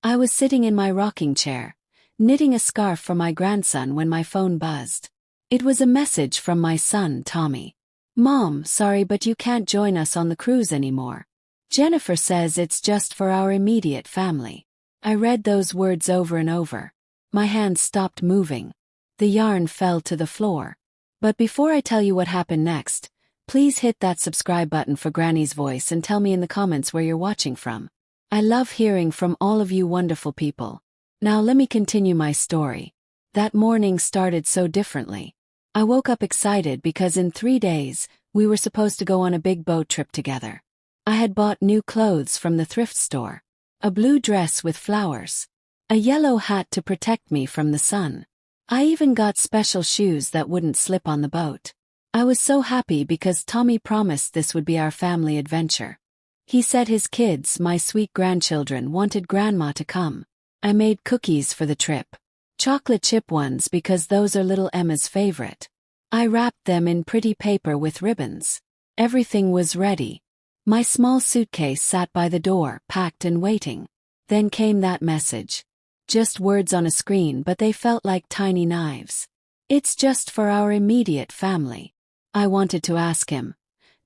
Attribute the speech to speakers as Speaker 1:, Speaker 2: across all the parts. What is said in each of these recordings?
Speaker 1: I was sitting in my rocking chair, knitting a scarf for my grandson when my phone buzzed. It was a message from my son, Tommy. "Mom, sorry but you can't join us on the cruise anymore. Jennifer says it's just for our immediate family." I read those words over and over. My hands stopped moving. The yarn fell to the floor. But before I tell you what happened next, please hit that subscribe button for Granny's voice and tell me in the comments where you're watching from. I love hearing from all of you wonderful people. Now let me continue my story. That morning started so differently. I woke up excited because in 3 days, we were supposed to go on a big boat trip together. I had bought new clothes from the thrift store. A blue dress with flowers. A yellow hat to protect me from the sun. I even got special shoes that wouldn't slip on the boat. I was so happy because Tommy promised this would be our family adventure. He said his kids, my sweet grandchildren, wanted Grandma to come. I made cookies for the trip. Chocolate chip ones because those are little Emma's favorite. I wrapped them in pretty paper with ribbons. Everything was ready. My small suitcase sat by the door, packed and waiting. Then came that message. Just words on a screen, but they felt like tiny knives. "It's just for our immediate family." I wanted to ask him,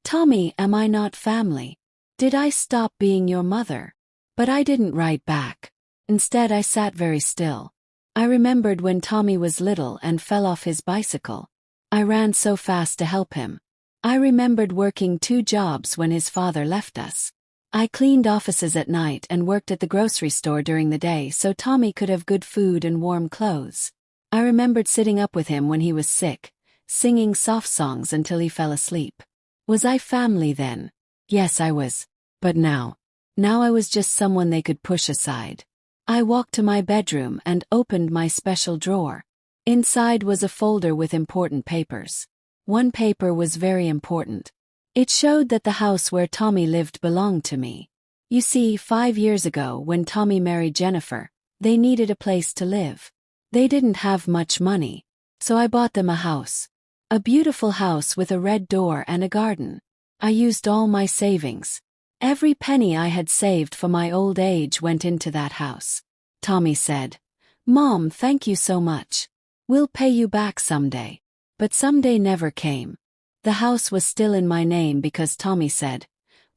Speaker 1: "Tommy, am I not family? Did I stop being your mother?" But I didn't write back. Instead, I sat very still. I remembered when Tommy was little and fell off his bicycle. I ran so fast to help him. I remembered working 2 jobs when his father left us. I cleaned offices at night and worked at the grocery store during the day so Tommy could have good food and warm clothes. I remembered sitting up with him when he was sick, singing soft songs until he fell asleep. Was I family then? Yes, I was. But now I was just someone they could push aside. I walked to my bedroom and opened my special drawer. Inside was a folder with important papers. One paper was very important. It showed that the house where Tommy lived belonged to me. You see, 5 years ago when Tommy married Jennifer, they needed a place to live. They didn't have much money, so I bought them a house. A beautiful house with a red door and a garden. I used all my savings. Every penny I had saved for my old age went into that house. Tommy said, "Mom, thank you so much. We'll pay you back someday." But someday never came. The house was still in my name because Tommy said,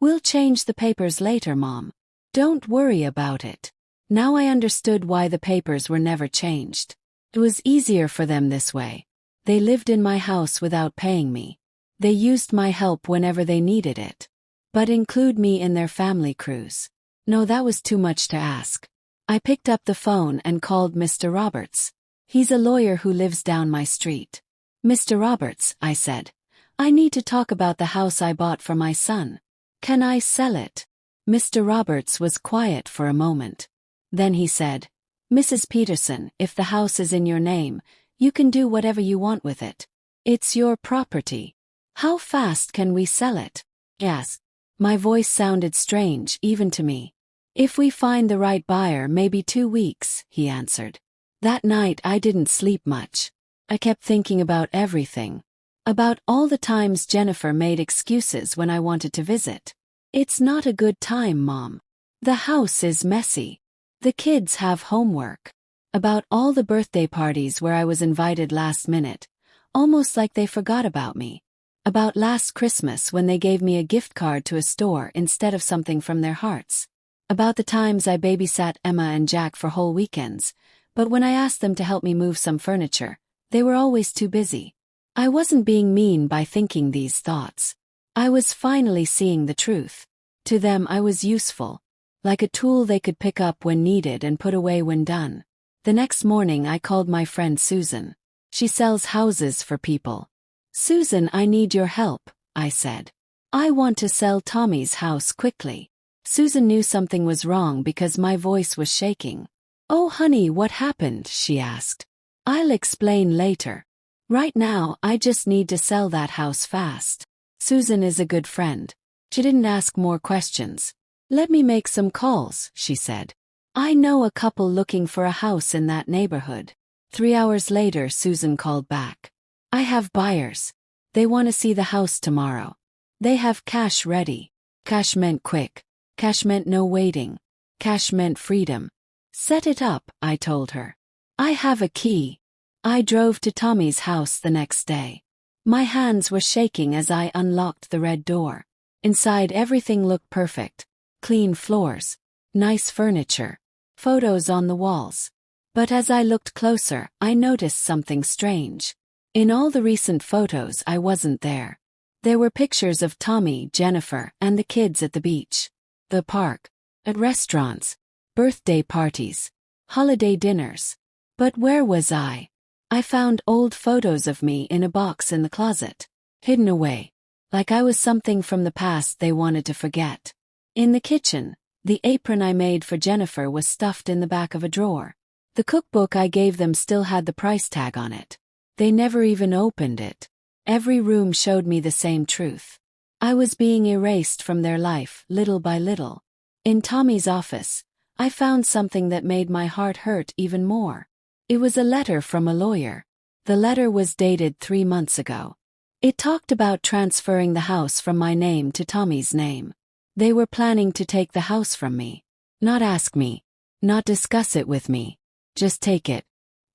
Speaker 1: "We'll change the papers later, Mom. Don't worry about it." Now I understood why the papers were never changed. It was easier for them this way. They lived in my house without paying me. They used my help whenever they needed it. But include me in their family cruise? No, that was too much to ask. I picked up the phone and called Mr. Roberts. He's a lawyer who lives down my street. "Mr. Roberts," I said, "I need to talk about the house I bought for my son. Can I sell it?" Mr. Roberts was quiet for a moment. Then he said, "Mrs. Peterson, if the house is in your name, you can do whatever you want with it. It's your property. How fast can we sell it?" Yes. My voice sounded strange, even to me. "If we find the right buyer, maybe 2 weeks," he answered. That night I didn't sleep much. I kept thinking about everything. About all the times Jennifer made excuses when I wanted to visit. "It's not a good time, Mom. The house is messy. The kids have homework." About all the birthday parties where I was invited last minute, almost like they forgot about me. About last Christmas when they gave me a gift card to a store instead of something from their hearts. About the times I babysat Emma and Jack for whole weekends, but when I asked them to help me move some furniture, they were always too busy. I wasn't being mean by thinking these thoughts. I was finally seeing the truth. To them I was useful. Like a tool they could pick up when needed and put away when done. The next morning I called my friend Susan. She sells houses for people. "Susan, I need your help," I said. "I want to sell Tommy's house quickly." Susan knew something was wrong because my voice was shaking. "Oh honey, what happened?" she asked. "I'll explain later. Right now, I just need to sell that house fast." Susan is a good friend. She didn't ask more questions. "Let me make some calls," she said. "I know a couple looking for a house in that neighborhood." 3 hours later, Susan called back. "I have buyers. They want to see the house tomorrow. They have cash ready." Cash meant quick. Cash meant no waiting. Cash meant freedom. Set it up, I told her. I have a key. I drove to Tommy's house the next day. My hands were shaking as I unlocked the red door. Inside, everything looked perfect. Clean floors, nice furniture, photos on the walls. But as I looked closer, I noticed something strange. In all the recent photos, I wasn't there. There were pictures of Tommy, Jennifer, and the kids at the beach, the park, at restaurants, birthday parties, holiday dinners. But where was I? I found old photos of me in a box in the closet, hidden away, like I was something from the past they wanted to forget. In the kitchen, the apron I made for Jennifer was stuffed in the back of a drawer. The cookbook I gave them still had the price tag on it. They never even opened it. Every room showed me the same truth. I was being erased from their life, little by little. In Tommy's office, I found something that made my heart hurt even more. It was a letter from a lawyer. The letter was dated 3 months ago. It talked about transferring the house from my name to Tommy's name. They were planning to take the house from me. Not ask me. Not discuss it with me. Just take it.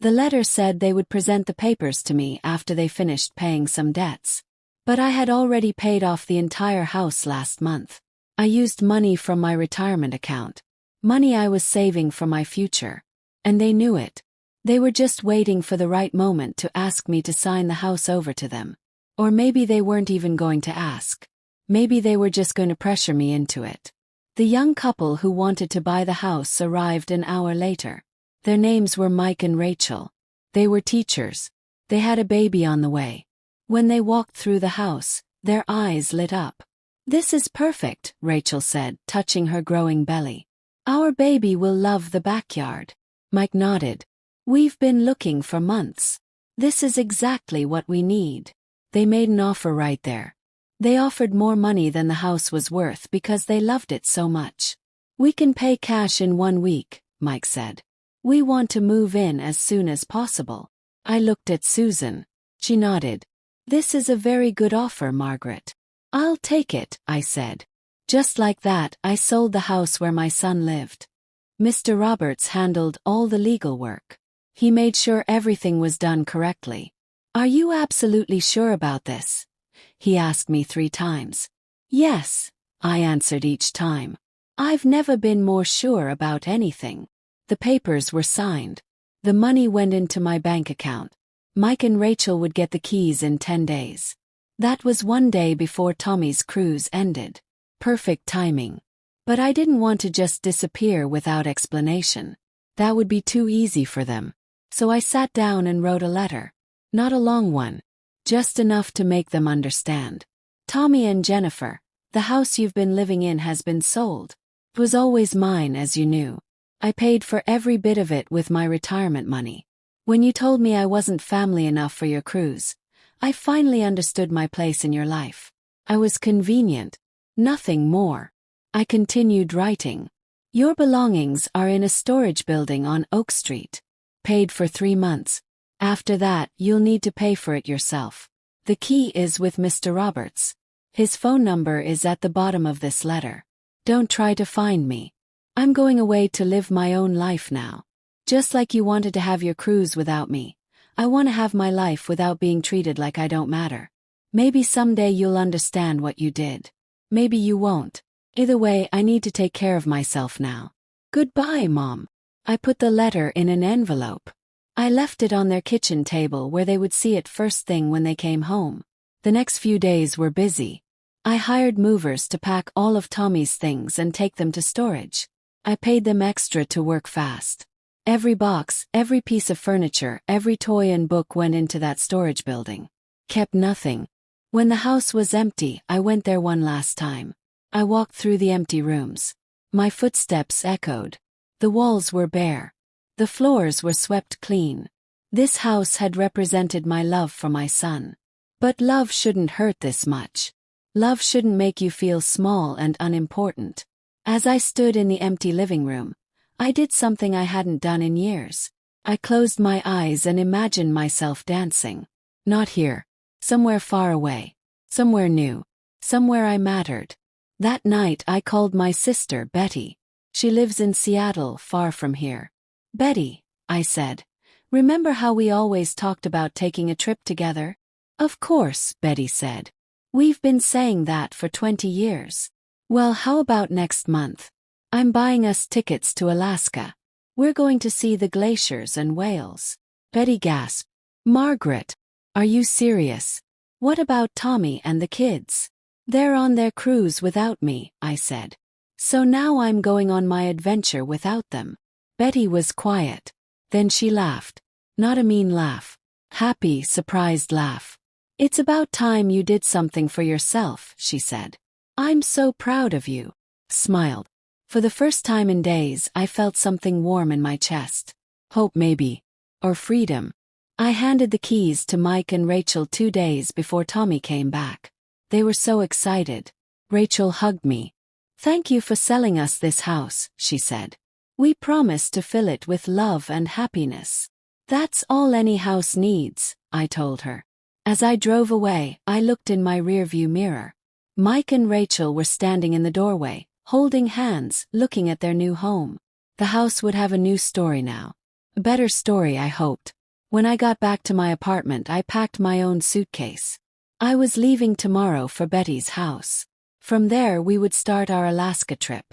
Speaker 1: The letter said they would present the papers to me after they finished paying some debts. But I had already paid off the entire house last month. I used money from my retirement account. Money I was saving for my future. And they knew it. They were just waiting for the right moment to ask me to sign the house over to them. Or maybe they weren't even going to ask. Maybe they were just going to pressure me into it. The young couple who wanted to buy the house arrived an hour later. Their names were Mike and Rachel. They were teachers. They had a baby on the way. When they walked through the house, their eyes lit up. "This is perfect," Rachel said, touching her growing belly. "Our baby will love the backyard." Mike nodded. "We've been looking for months. This is exactly what we need." They made an offer right there. They offered more money than the house was worth because they loved it so much. "We can pay cash in 1 week," Mike said. "We want to move in as soon as possible." I looked at Susan. She nodded. "This is a very good offer, Margaret." "I'll take it," I said. Just like that, I sold the house where my son lived. Mr. Roberts handled all the legal work. He made sure everything was done correctly. "Are you absolutely sure about this?" he asked me 3 times. "Yes," I answered each time. "I've never been more sure about anything." The papers were signed. The money went into my bank account. Mike and Rachel would get the keys in 10 days. That was 1 day before Tommy's cruise ended. Perfect timing. But I didn't want to just disappear without explanation. That would be too easy for them. So I sat down and wrote a letter. Not a long one. Just enough to make them understand. "Tommy and Jennifer, the house you've been living in has been sold. It was always mine, as you knew. I paid for every bit of it with my retirement money. When you told me I wasn't family enough for your cruise, I finally understood my place in your life. I was convenient. Nothing more." I continued writing. "Your belongings are in a storage building on Oak Street. Paid for 3 months. After that, you'll need to pay for it yourself. The key is with Mr. Roberts. His phone number is at the bottom of this letter. Don't try to find me. I'm going away to live my own life now. Just like you wanted to have your cruise without me, I want to have my life without being treated like I don't matter. Maybe someday you'll understand what you did. Maybe you won't. Either way, I need to take care of myself now. Goodbye, Mom." I put the letter in an envelope. I left it on their kitchen table where they would see it first thing when they came home. The next few days were busy. I hired movers to pack all of Tommy's things and take them to storage. I paid them extra to work fast. Every box, every piece of furniture, every toy and book went into that storage building. Kept nothing. When the house was empty, I went there one last time. I walked through the empty rooms. My footsteps echoed. The walls were bare. The floors were swept clean. This house had represented my love for my son. But love shouldn't hurt this much. Love shouldn't make you feel small and unimportant. As I stood in the empty living room, I did something I hadn't done in years. I closed my eyes and imagined myself dancing. Not here. Somewhere far away. Somewhere new. Somewhere I mattered. That night I called my sister, Betty. She lives in Seattle, far from here. Betty, I said, remember how we always talked about taking a trip together? Of course, Betty said. We've been saying that for 20 years. Well, how about next month? I'm buying us tickets to Alaska. We're going to see the glaciers and whales. Betty gasped. Margaret, are you serious? What about Tommy and the kids? They're on their cruise without me, I said. So now I'm going on my adventure without them. Betty was quiet. Then she laughed. Not a mean laugh. Happy, surprised laugh. It's about time you did something for yourself, she said. I'm so proud of you. Smiled. For the first time in days, I felt something warm in my chest. Hope maybe. Or freedom. I handed the keys to Mike and Rachel 2 days before Tommy came back. They were so excited. Rachel hugged me. Thank you for selling us this house, she said. We promise to fill it with love and happiness. That's all any house needs, I told her. As I drove away, I looked in my rearview mirror. Mike and Rachel were standing in the doorway, holding hands, looking at their new home. The house would have a new story now. A better story, I hoped. When I got back to my apartment, I packed my own suitcase. I was leaving tomorrow for Betty's house. From there, we would start our Alaska trip.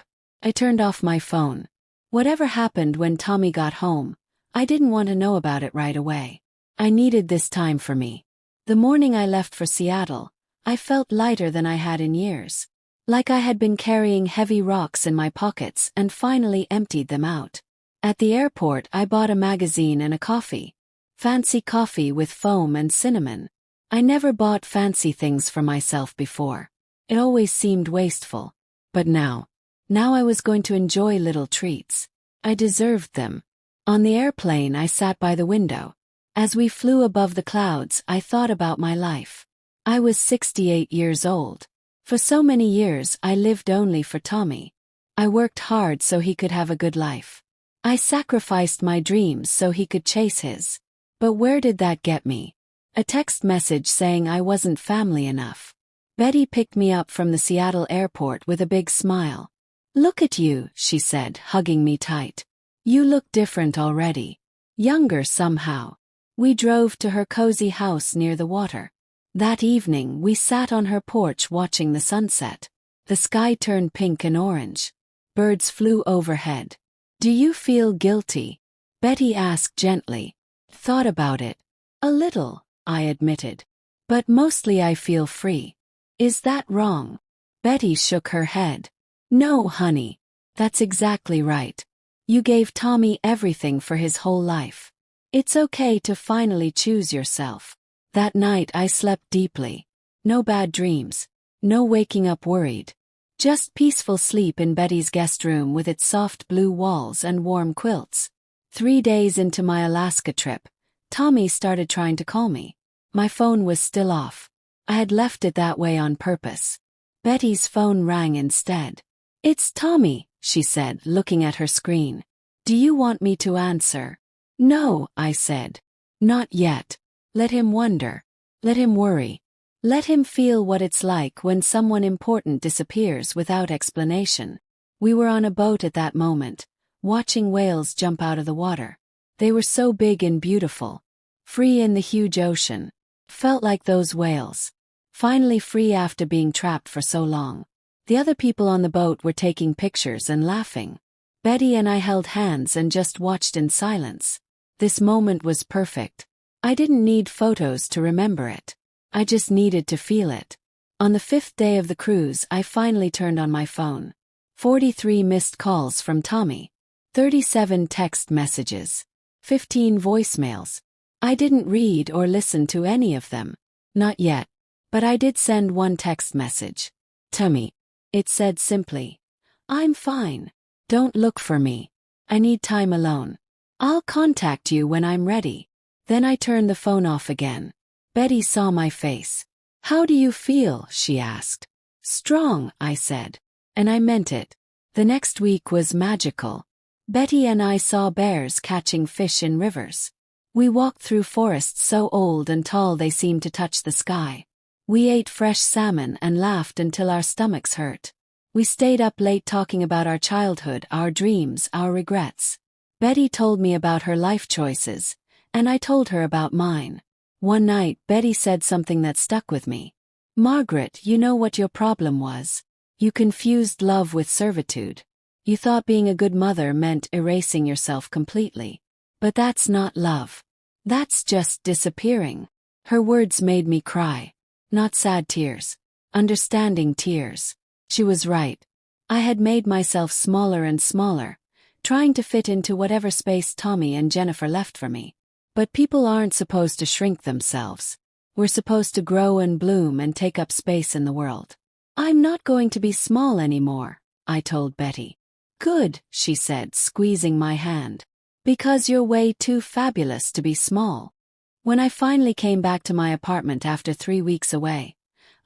Speaker 1: I turned off my phone. Whatever happened when Tommy got home, I didn't want to know about it right away. I needed this time for me. The morning I left for Seattle, I felt lighter than I had in years. Like I had been carrying heavy rocks in my pockets and finally emptied them out. At the airport, I bought a magazine and a coffee. Fancy coffee with foam and cinnamon. I never bought fancy things for myself before. It always seemed wasteful. But now I was going to enjoy little treats. I deserved them. On the airplane, I sat by the window. As we flew above the clouds, I thought about my life. I was 68 years old. For so many years, I lived only for Tommy. I worked hard so he could have a good life. I sacrificed my dreams so he could chase his. But where did that get me? A text message saying I wasn't family enough. Betty picked me up from the Seattle airport with a big smile. Look at you, she said, hugging me tight. You look different already. Younger somehow. We drove to her cozy house near the water. That evening, we sat on her porch watching the sunset. The sky turned pink and orange. Birds flew overhead. Do you feel guilty? Betty asked gently. Thought about it. A little, I admitted. But mostly I feel free. Is that wrong? Betty shook her head. No, honey. That's exactly right. You gave Tommy everything for his whole life. It's okay to finally choose yourself. That night I slept deeply. No bad dreams. No waking up worried. Just peaceful sleep in Betty's guest room with its soft blue walls and warm quilts. 3 days into my Alaska trip, Tommy started trying to call me. My phone was still off. I had left it that way on purpose. Betty's phone rang instead. It's Tommy, she said, looking at her screen. Do you want me to answer? No, I said. Not yet. Let him wonder. Let him worry. Let him feel what it's like when someone important disappears without explanation. We were on a boat at that moment, watching whales jump out of the water. They were so big and beautiful. Free in the huge ocean. Felt like those whales. Finally free after being trapped for so long. The other people on the boat were taking pictures and laughing. Betty and I held hands and just watched in silence. This moment was perfect. I didn't need photos to remember it. I just needed to feel it. On the 5th day of the cruise, I finally turned on my phone. 43 missed calls from Tommy. 37 text messages. 15 voicemails. I didn't read or listen to any of them. Not yet. But I did send one text message. Tommy. It said simply, I'm fine. Don't look for me. I need time alone. I'll contact you when I'm ready. Then I turned the phone off again. Betty saw my face. How do you feel? She asked. Strong, I said. And I meant it. The next week was magical. Betty and I saw bears catching fish in rivers. We walked through forests so old and tall they seemed to touch the sky. We ate fresh salmon and laughed until our stomachs hurt. We stayed up late talking about our childhood, our dreams, our regrets. Betty told me about her life choices, and I told her about mine. One night, Betty said something that stuck with me. "Margaret, you know what your problem was. You confused love with servitude. You thought being a good mother meant erasing yourself completely. But that's not love. That's just disappearing." Her words made me cry. Not sad tears. Understanding tears. She was right. I had made myself smaller and smaller, trying to fit into whatever space Tommy and Jennifer left for me. But people aren't supposed to shrink themselves. We're supposed to grow and bloom and take up space in the world. "I'm not going to be small anymore," I told Betty. "Good," she said, squeezing my hand. "Because you're way too fabulous to be small." When I finally came back to my apartment after 3 weeks away,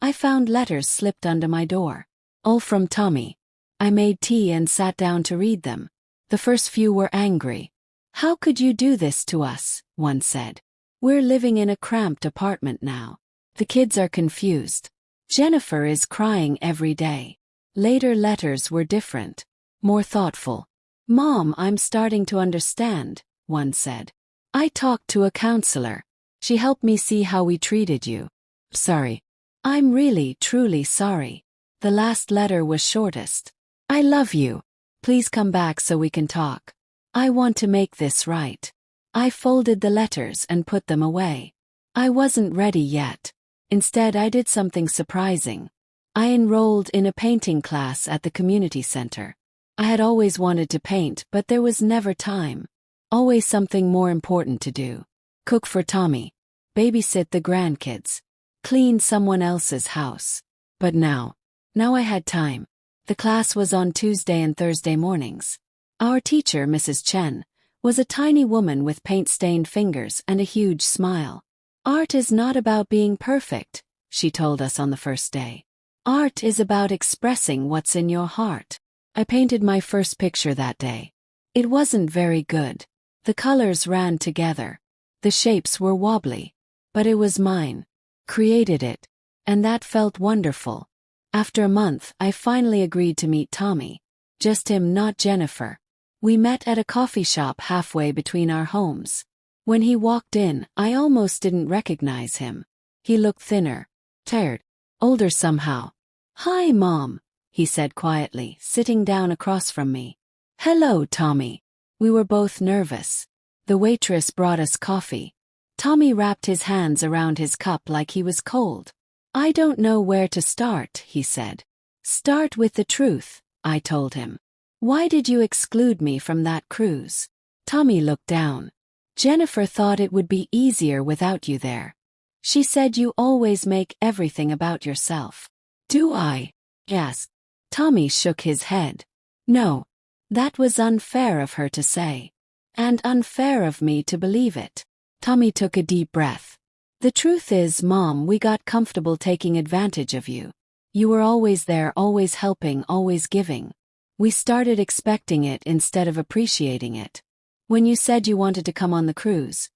Speaker 1: I found letters slipped under my door. All from Tommy. I made tea and sat down to read them. The first few were angry. "How could you do this to us?" one said. "We're living in a cramped apartment now. The kids are confused. Jennifer is crying every day." Later letters were different, more thoughtful. "Mom, I'm starting to understand," one said. "I talked to a counselor. She helped me see how we treated you. Sorry. I'm really, truly sorry." The last letter was shortest. "I love you. Please come back so we can talk. I want to make this right." I folded the letters and put them away. I wasn't ready yet. Instead, I did something surprising. I enrolled in a painting class at the community center. I had always wanted to paint, but there was never time. Always something more important to do. Cook for Tommy. Babysit the grandkids. Clean someone else's house. But now I had time. The class was on Tuesday and Thursday mornings. Our teacher, Mrs. Chen, was a tiny woman with paint-stained fingers and a huge smile. "Art is not about being perfect," she told us on the first day. "Art is about expressing what's in your heart." I painted my first picture that day. It wasn't very good. The colors ran together. The shapes were wobbly. But it was mine. Created it. And that felt wonderful. After a month, I finally agreed to meet Tommy. Just him, not Jennifer. We met at a coffee shop halfway between our homes. When he walked in, I almost didn't recognize him. He looked thinner, tired, older somehow. "Hi, Mom," he said quietly, sitting down across from me. "Hello, Tommy." We were both nervous. The waitress brought us coffee. Tommy wrapped his hands around his cup like he was cold. "I don't know where to start," he said. "Start with the truth," I told him. "Why did you exclude me from that cruise?" Tommy looked down. "Jennifer thought it would be easier without you there. She said you always make everything about yourself." "Do I?" asked. Tommy shook his head. "No. That was unfair of her to say. And unfair of me to believe it." Tommy took a deep breath. "The truth is, Mom, we got comfortable taking advantage of you. You were always there, always helping, always giving. We started expecting it instead of appreciating it. When you said you wanted to come on the cruise,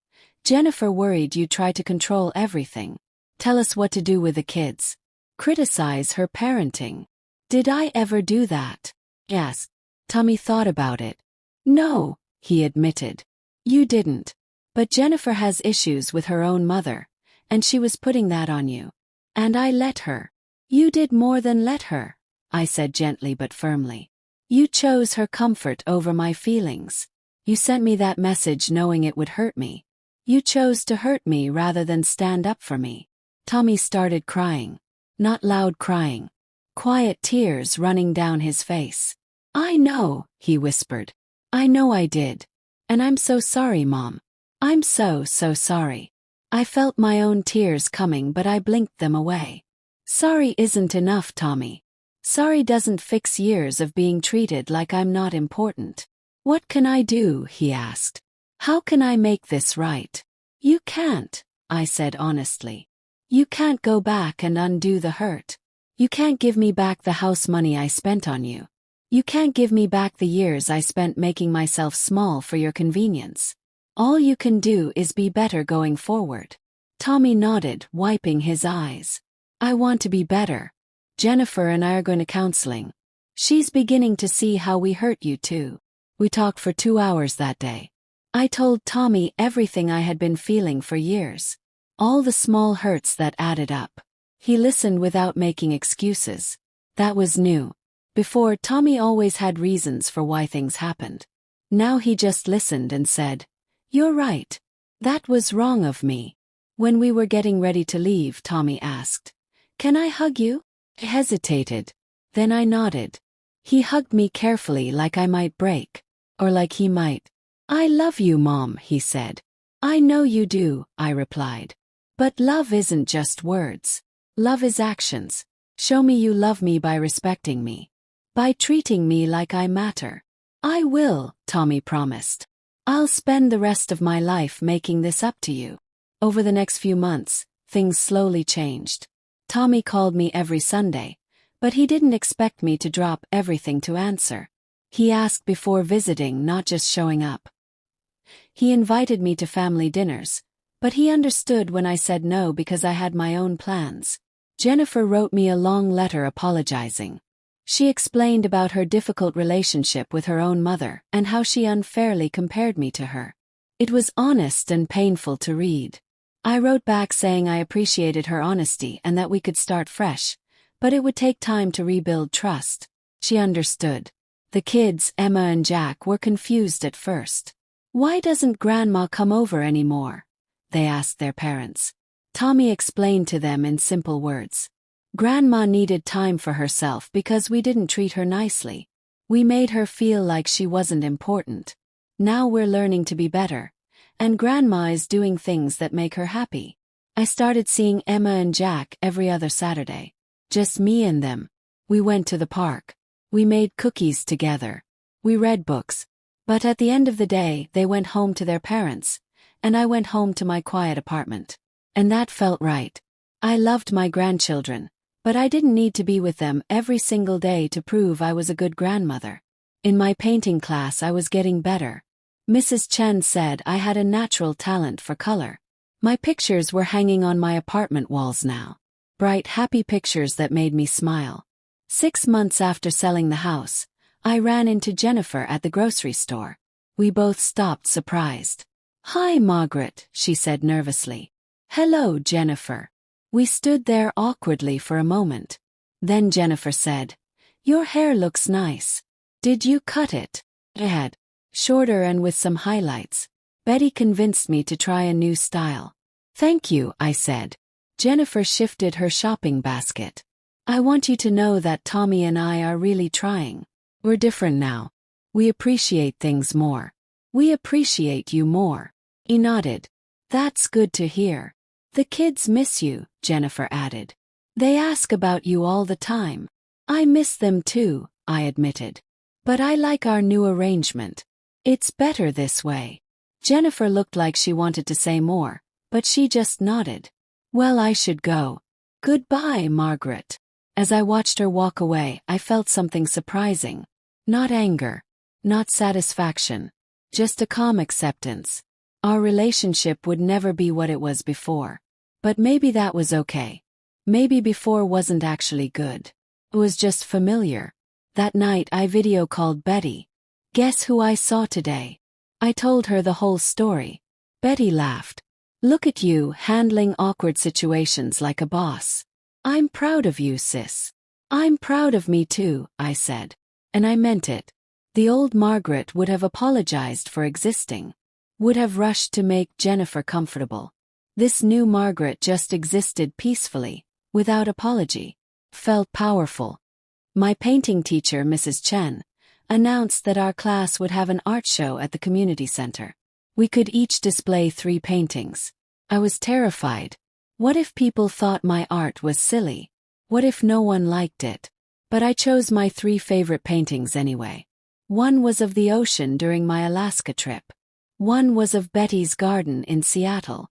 Speaker 1: Jennifer worried you'd try to control everything. Tell us what to do with the kids. Criticize her parenting. Did I ever do that?" Yes. Tommy thought about it. "No," he admitted. "You didn't. But Jennifer has issues with her own mother, and she was putting that on you. And I let her." "You did more than let her," I said gently but firmly. "You chose her comfort over my feelings. You sent me that message knowing it would hurt me. You chose to hurt me rather than stand up for me." Tommy started crying. Not loud crying. Quiet tears running down his face. "I know," he whispered. "I know I did. And I'm so sorry, Mom. I'm so sorry." I felt my own tears coming, but I blinked them away. "Sorry isn't enough, Tommy. Sorry doesn't fix years of being treated like I'm not important." "What can I do?" he asked. "How can I make this right?" "You can't," I said honestly. "You can't go back and undo the hurt. You can't give me back the house money I spent on you. You can't give me back the years I spent making myself small for your convenience. All you can do is be better going forward." Tommy nodded, wiping his eyes. "I want to be better. Jennifer and I are going to counseling. She's beginning to see how we hurt you too. We talked for 2 hours that day. I told Tommy everything I had been feeling for years. All the small hurts that added up. He listened without making excuses. That was new. Before, Tommy always had reasons for why things happened. Now he just listened and said, "You're right. That was wrong of me." When we were getting ready to leave, Tommy asked, "Can I hug you?" I hesitated. Then I nodded. He hugged me carefully like I might break. Or like he might. "I love you, Mom," he said. "I know you do," I replied. "But love isn't just words. Love is actions. Show me you love me by respecting me. By treating me like I matter." "I will," Tommy promised. "I'll spend the rest of my life making this up to you." Over the next few months, things slowly changed. Tommy called me every Sunday, but he didn't expect me to drop everything to answer. He asked before visiting, not just showing up. He invited me to family dinners, but he understood when I said no because I had my own plans. Jennifer wrote me a long letter apologizing. She explained about her difficult relationship with her own mother and how she unfairly compared me to her. It was honest and painful to read. I wrote back saying I appreciated her honesty and that we could start fresh, but it would take time to rebuild trust. She understood. The kids, Emma and Jack, were confused at first. "Why doesn't Grandma come over anymore?" they asked their parents. Tommy explained to them in simple words. Grandma needed time for herself because we didn't treat her nicely. We made her feel like she wasn't important. Now we're learning to be better, and Grandma is doing things that make her happy. I started seeing Emma and Jack every other Saturday. Just me and them. We went to the park. We made cookies together. We read books. But at the end of the day, they went home to their parents, and I went home to my quiet apartment. And that felt right. I loved my grandchildren, but I didn't need to be with them every single day to prove I was a good grandmother. In my painting class, I was getting better. Mrs. Chen said I had a natural talent for color. My pictures were hanging on my apartment walls now. Bright, happy pictures that made me smile. 6 months after selling the house, I ran into Jennifer at the grocery store. We both stopped surprised. "Hi, Margaret," she said nervously. "Hello, Jennifer." We stood there awkwardly for a moment. Then Jennifer said, "Your hair looks nice. Did you cut it?" I had. Shorter and with some highlights. Betty convinced me to try a new style. "Thank you," I said. Jennifer shifted her shopping basket. "I want you to know that Tommy and I are really trying. We're different now. We appreciate things more. We appreciate you more." He nodded. "That's good to hear. The kids miss you," Jennifer added. "They ask about you all the time." "I miss them too," I admitted. "But I like our new arrangement. It's better this way." Jennifer looked like she wanted to say more, but she just nodded. "Well, I should go. Goodbye, Margaret." As I watched her walk away, I felt something surprising. Not anger. Not satisfaction. Just a calm acceptance. Our relationship would never be what it was before. But maybe that was okay. Maybe before wasn't actually good. It was just familiar. That night I video called Betty. "Guess who I saw today?" I told her the whole story. Betty laughed. "Look at you handling awkward situations like a boss. I'm proud of you, sis." "I'm proud of me too," I said. And I meant it. The old Margaret would have apologized for existing. Would have rushed to make Jennifer comfortable. This new Margaret just existed peacefully, without apology. Felt powerful. My painting teacher, Mrs. Chen, announced that our class would have an art show at the community center. We could each display 3 paintings. I was terrified. What if people thought my art was silly? What if no one liked it? But I chose my 3 favorite paintings anyway. One was of the ocean during my Alaska trip. One was of Betty's garden in Seattle.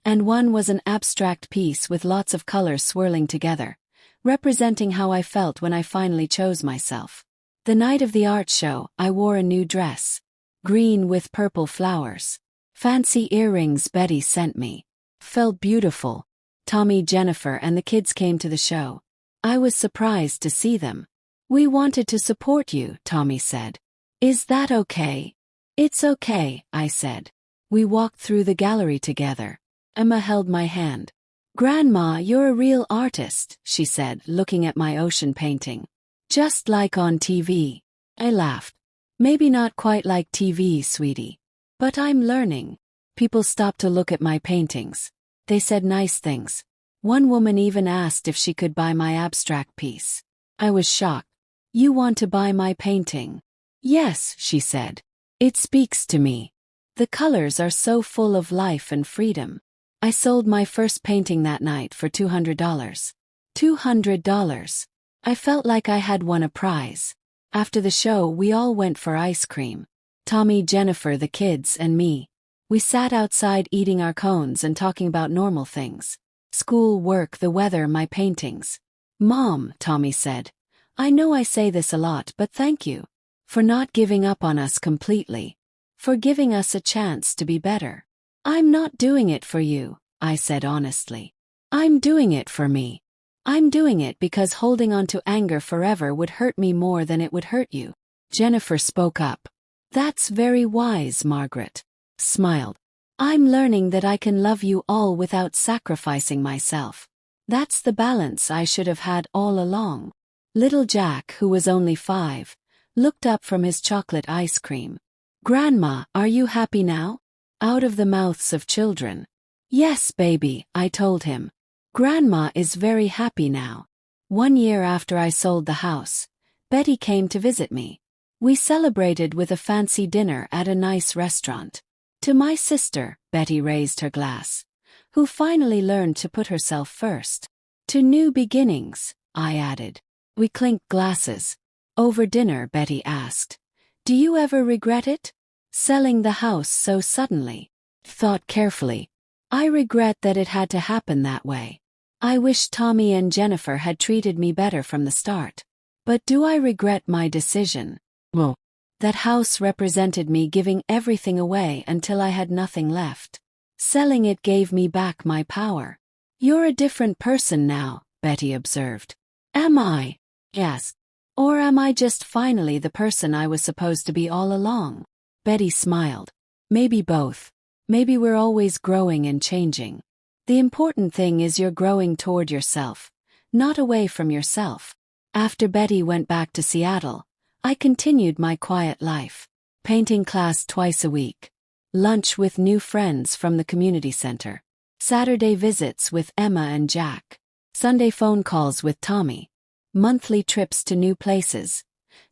Speaker 1: And one was an abstract piece with lots of colors swirling together, representing how I felt when I finally chose myself. The night of the art show, I wore a new dress. Green with purple flowers. Fancy earrings Betty sent me. Felt beautiful. Tommy, Jennifer, and the kids came to the show. I was surprised to see them. We wanted to support you, Tommy said. Is that okay? It's okay, I said. We walked through the gallery together. Emma held my hand. Grandma, you're a real artist, she said, looking at my ocean painting. Just like on TV. I laughed. Maybe not quite like TV, sweetie. But I'm learning. People stopped to look at my paintings. They said nice things. One woman even asked if she could buy my abstract piece. I was shocked. You want to buy my painting? Yes, she said. It speaks to me. The colors are so full of life and freedom. I sold my first painting that night for $200. $200. I felt like I had won a prize. After the show, we all went for ice cream. Tommy, Jennifer, the kids, and me. We sat outside eating our cones and talking about normal things. School, work, the weather, my paintings. Mom, Tommy said. I know I say this a lot, but thank you. For not giving up on us completely. For giving us a chance to be better. I'm not doing it for you, I said honestly. I'm doing it for me. I'm doing it because holding on to anger forever would hurt me more than it would hurt you. Jennifer spoke up. That's very wise, Margaret. Smiled. I'm learning that I can love you all without sacrificing myself. That's the balance I should have had all along. Little Jack, who was only 5, looked up from his chocolate ice cream. Grandma, are you happy now? Out of the mouths of children. Yes, baby, I told him. Grandma is very happy now. 1 year after I sold the house, Betty came to visit me. We celebrated with a fancy dinner at a nice restaurant. To my sister, Betty raised her glass, who finally learned to put herself first. To new beginnings, I added. We clinked glasses. Over dinner, Betty asked, do you ever regret it? Selling the house so suddenly? Thought carefully. I regret that it had to happen that way. I wish Tommy and Jennifer had treated me better from the start. But do I regret my decision? Well, that house represented me giving everything away until I had nothing left. Selling it gave me back my power. You're a different person now, Betty observed. Am I? Yes. Or am I just finally the person I was supposed to be all along? Betty smiled. Maybe both. Maybe we're always growing and changing. The important thing is you're growing toward yourself, not away from yourself. After Betty went back to Seattle, I continued my quiet life. Painting class twice a week. Lunch with new friends from the community center. Saturday visits with Emma and Jack. Sunday phone calls with Tommy. Monthly trips to new places.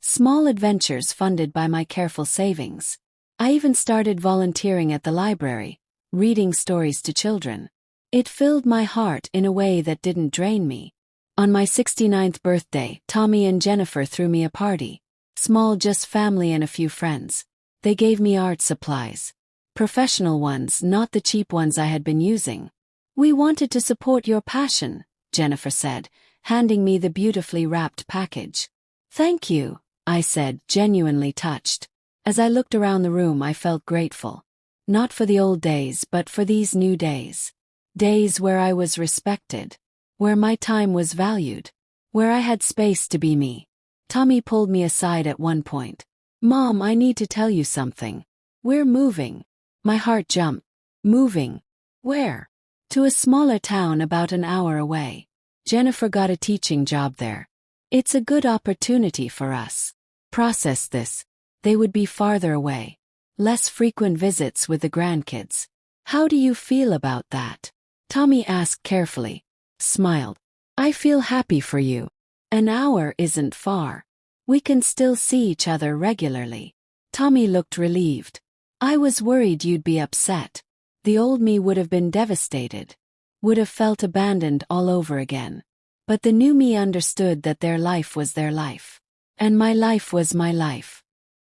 Speaker 1: Small adventures funded by my careful savings. I even started volunteering at the library, reading stories to children. It filled my heart in a way that didn't drain me. On my 69th birthday, Tommy and Jennifer threw me a party. Small, just family and a few friends. They gave me art supplies. Professional ones, not the cheap ones I had been using. We wanted to support your passion, Jennifer said, handing me the beautifully wrapped package. Thank you, I said, genuinely touched. As I looked around the room, I felt grateful. Not for the old days, but for these new days. Days where I was respected. Where my time was valued. Where I had space to be me. Tommy pulled me aside at one point. Mom, I need to tell you something. We're moving. My heart jumped. Moving? Where? To a smaller town about an hour away. Jennifer got a teaching job there. It's a good opportunity for us. Process this. They would be farther away. Less frequent visits with the grandkids. How do you feel about that? Tommy asked carefully. Smiled. I feel happy for you. An hour isn't far. We can still see each other regularly. Tommy looked relieved. I was worried you'd be upset. The old me would have been devastated. Would have felt abandoned all over again. But the new me understood that their life was their life. And my life was my life.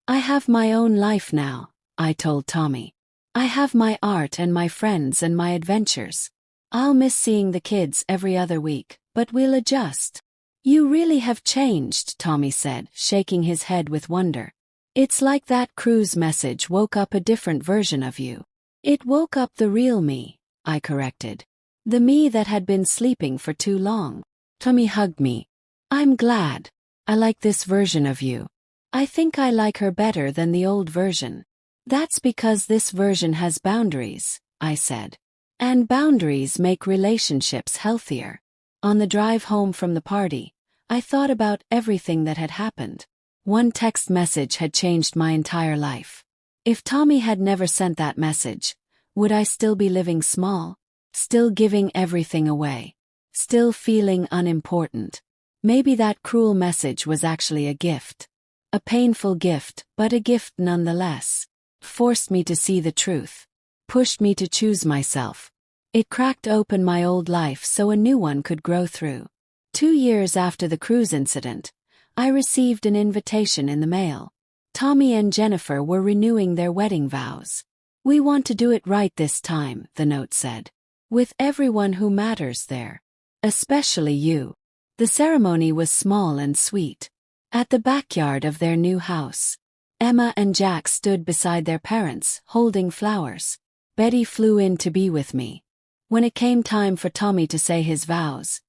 Speaker 1: I have my own life now, I told Tommy. I have my art and my friends and my adventures. I'll miss seeing the kids every other week, but we'll adjust. You really have changed, Tommy said, shaking his head with wonder. It's like that cruise message woke up a different version of you. It woke up the real me, I corrected. The me that had been sleeping for too long. Tommy hugged me. I'm glad. I like this version of you. I think I like her better than the old version. That's because this version has boundaries, I said. And boundaries make relationships healthier. On the drive home from the party, I thought about everything that had happened. One text message had changed my entire life. If Tommy had never sent that message, would I still be living small? Still giving everything away? Still feeling unimportant? Maybe that cruel message was actually a gift. A painful gift, but a gift nonetheless. Forced me to see the truth. Pushed me to choose myself. It cracked open my old life so a new one could grow through. 2 years after the cruise incident, I received an invitation in the mail. Tommy and Jennifer were renewing their wedding vows. We want to do it right this time, the note said. With everyone who matters there. Especially you. The ceremony was small and sweet. At the backyard of their new house. Emma and Jack stood beside their parents, holding flowers. Betty flew in to be with me. When it came time for Tommy to say his vows,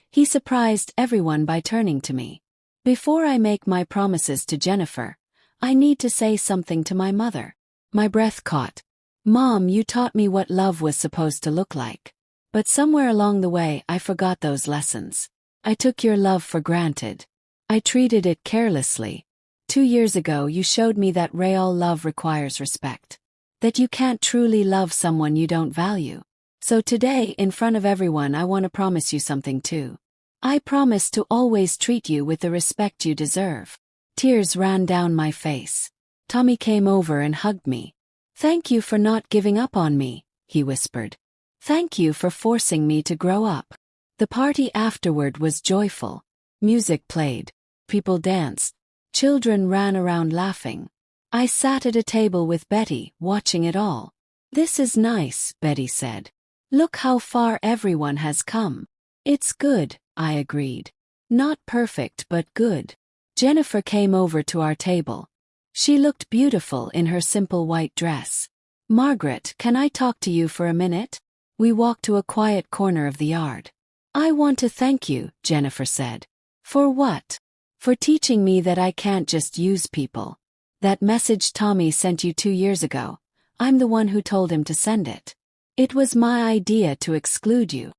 Speaker 1: he surprised everyone by turning to me. Before I make my promises to Jennifer, I need to say something to my mother. My breath caught. Mom, you taught me what love was supposed to look like. But somewhere along the way I forgot those lessons. I took your love for granted. I treated it carelessly. 2 years ago you showed me that real love requires respect. That you can't truly love someone you don't value. So today, in front of everyone, I want to promise you something too. I promise to always treat you with the respect you deserve. Tears ran down my face. Tommy came over and hugged me. Thank you for not giving up on me, he whispered. Thank you for forcing me to grow up. The party afterward was joyful. Music played. People danced. Children ran around laughing. I sat at a table with Betty, watching it all. This is nice, Betty said. Look how far everyone has come. It's good, I agreed. Not perfect but good. Jennifer came over to our table. She looked beautiful in her simple white dress. Margaret, can I talk to you for a minute? We walked to a quiet corner of the yard. I want to thank you, Jennifer said. For what? For teaching me that I can't just use people. That message Tommy sent you 2 years ago, I'm the one who told him to send it. It was my idea to exclude you.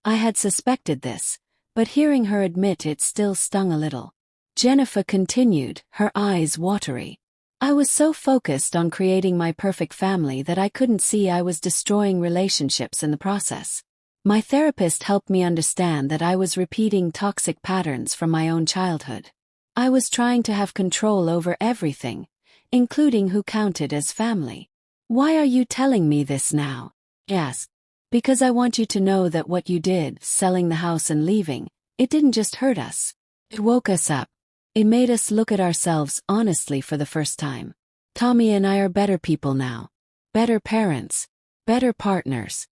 Speaker 1: I had suspected this, but hearing her admit it still stung a little. Jennifer continued, her eyes watery. I was so focused on creating my perfect family that I couldn't see I was destroying relationships in the process. My therapist helped me understand that I was repeating toxic patterns from my own childhood. I was trying to have control over everything, including who counted as family. Why are you telling me this now? Yes. Because I want you to know that what you did, selling the house and leaving, it didn't just hurt us. It woke us up. It made us look at ourselves honestly for the first time. Tommy and I are better people now. Better parents. Better partners.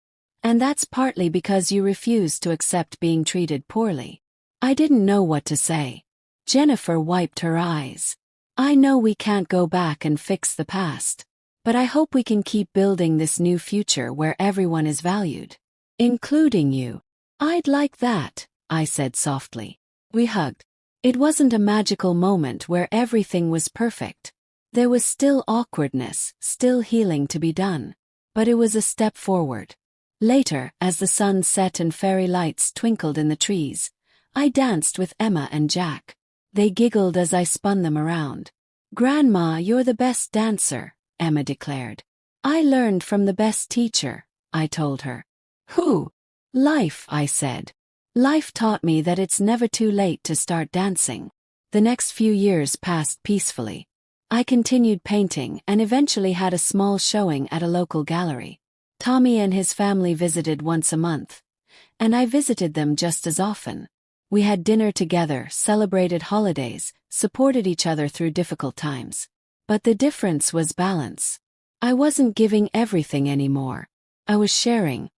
Speaker 1: And that's partly because you refused to accept being treated poorly. I didn't know what to say. Jennifer wiped her eyes. I know we can't go back and fix the past. But I hope we can keep building this new future where everyone is valued. Including you. I'd like that, I said softly. We hugged. It wasn't a magical moment where everything was perfect. There was still awkwardness, still healing to be done. But it was a step forward. Later, as the sun set and fairy lights twinkled in the trees, I danced with Emma and Jack. They giggled as I spun them around. Grandma, you're the best dancer, Emma declared. I learned from the best teacher, I told her. Who? Life, I said. Life taught me that it's never too late to start dancing. The next few years passed peacefully. I continued painting and eventually had a small showing at a local gallery. Tommy and his family visited once a month, and I visited them just as often. We had dinner together, celebrated holidays, supported each other through difficult times. But the difference was balance. I wasn't giving everything anymore. I was sharing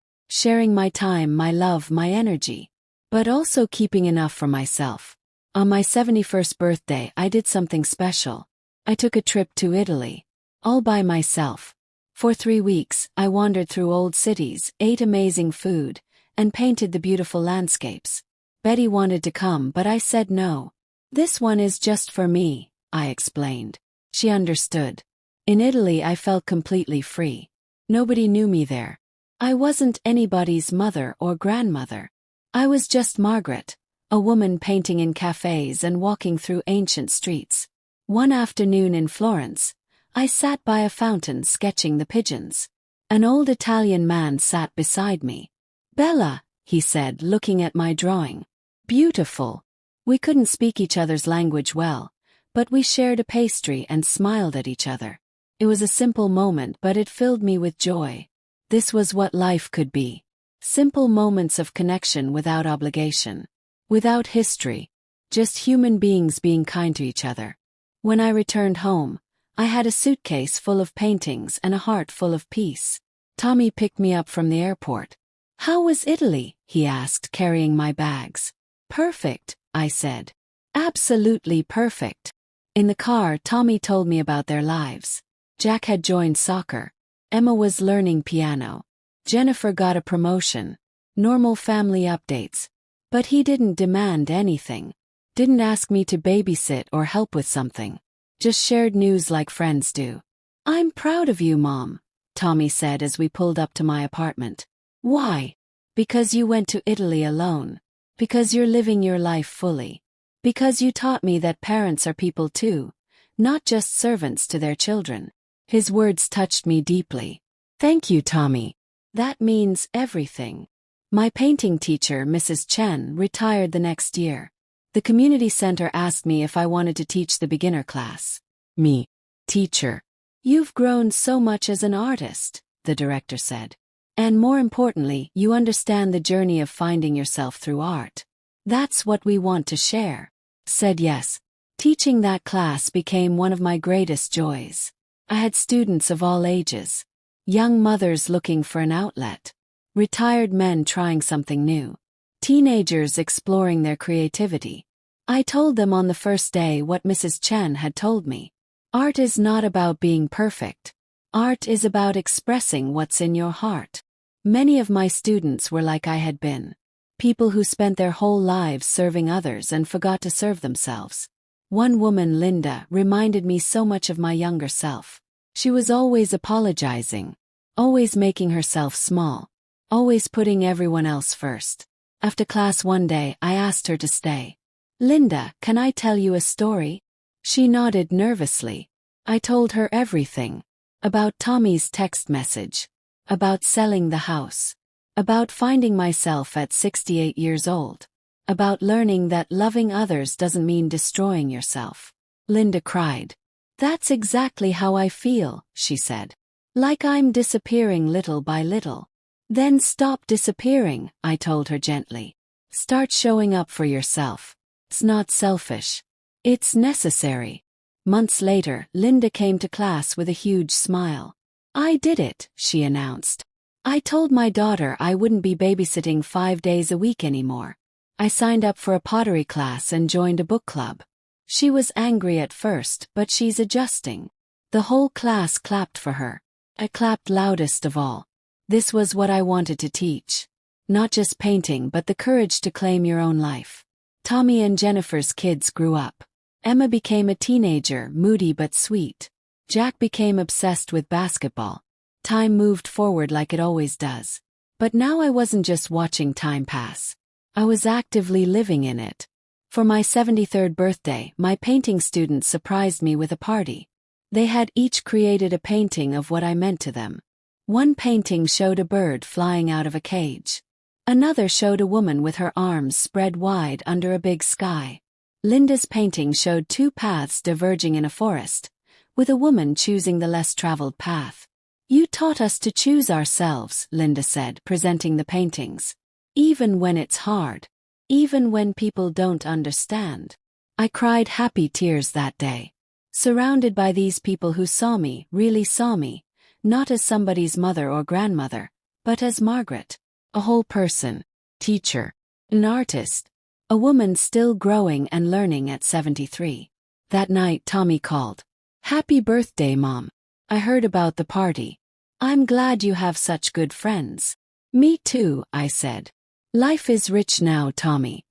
Speaker 1: my time, my love, my energy, but also keeping enough for myself. On my 71st birthday, I did something special. I took a trip to Italy, all by myself. For 3 weeks, I wandered through old cities, ate amazing food, and painted the beautiful landscapes. Betty wanted to come, but I said no. This one is just for me, I explained. She understood. In Italy, I felt completely free. Nobody knew me there. I wasn't anybody's mother or grandmother. I was just Margaret, a woman painting in cafes and walking through ancient streets. One afternoon in Florence, I sat by a fountain sketching the pigeons. An old Italian man sat beside me. "Bella," he said, looking at my drawing. "Beautiful." We couldn't speak each other's language well, but we shared a pastry and smiled at each other. It was a simple moment, but it filled me with joy. This was what life could be. Simple moments of connection without obligation. Without history. Just human beings being kind to each other. When I returned home, I had a suitcase full of paintings and a heart full of peace. Tommy picked me up from the airport. "How was Italy?" he asked, carrying my bags. "Perfect," I said. "Absolutely perfect." In the car, Tommy told me about their lives. Jack had joined soccer. Emma was learning piano. Jennifer got a promotion. Normal family updates. But he didn't demand anything. Didn't ask me to babysit or help with something. Just shared news like friends do. "I'm proud of you, Mom," Tommy said as we pulled up to my apartment. "Why?" "Because you went to Italy alone. Because you're living your life fully. Because you taught me that parents are people too, not just servants to their children." His words touched me deeply. "Thank you, Tommy. That means everything." My painting teacher, Mrs. Chen, retired the next year. The community center asked me if I wanted to teach the beginner class. "Me, teacher. You've grown so much as an artist," the director said. "And more importantly, you understand the journey of finding yourself through art. That's what we want to share." Said yes. Teaching that class became one of my greatest joys. I had students of all ages. Young mothers looking for an outlet. Retired men trying something new. Teenagers exploring their creativity. I told them on the first day what Mrs. Chen had told me. Art is not about being perfect. Art is about expressing what's in your heart. Many of my students were like I had been. People who spent their whole lives serving others and forgot to serve themselves. One woman, Linda, reminded me so much of my younger self. She was always apologizing. Always making herself small. Always putting everyone else first. After class one day, I asked her to stay. "Linda, can I tell you a story?" She nodded nervously. I told her everything. About Tommy's text message. About selling the house. About finding myself at 68 years old. About learning that loving others doesn't mean destroying yourself. Linda cried. "That's exactly how I feel," she said. "Like I'm disappearing little by little." "Then stop disappearing," I told her gently. "Start showing up for yourself. It's not selfish. It's necessary." Months later, Linda came to class with a huge smile. "I did it," she announced. "I told my daughter I wouldn't be babysitting 5 days a week anymore. I signed up for a pottery class and joined a book club." She was angry at first, but she's adjusting. The whole class clapped for her. I clapped loudest of all. This was what I wanted to teach. Not just painting, but the courage to claim your own life. Tommy and Jennifer's kids grew up. Emma became a teenager, moody but sweet. Jack became obsessed with basketball. Time moved forward like it always does. But now I wasn't just watching time pass. I was actively living in it. For my 73rd birthday, my painting students surprised me with a party. They had each created a painting of what I meant to them. One painting showed a bird flying out of a cage. Another showed a woman with her arms spread wide under a big sky. Linda's painting showed 2 paths diverging in a forest, with a woman choosing the less traveled path. "You taught us to choose ourselves," Linda said, presenting the paintings. "Even when it's hard. Even when people don't understand." I cried happy tears that day. Surrounded by these people who saw me, really saw me, not as somebody's mother or grandmother, but as Margaret. A whole person. Teacher. An artist. A woman still growing and learning at 73. That night Tommy called. "Happy birthday, Mom. I heard about the party. I'm glad you have such good friends." "Me too," I said. "Life is rich now, Tommy.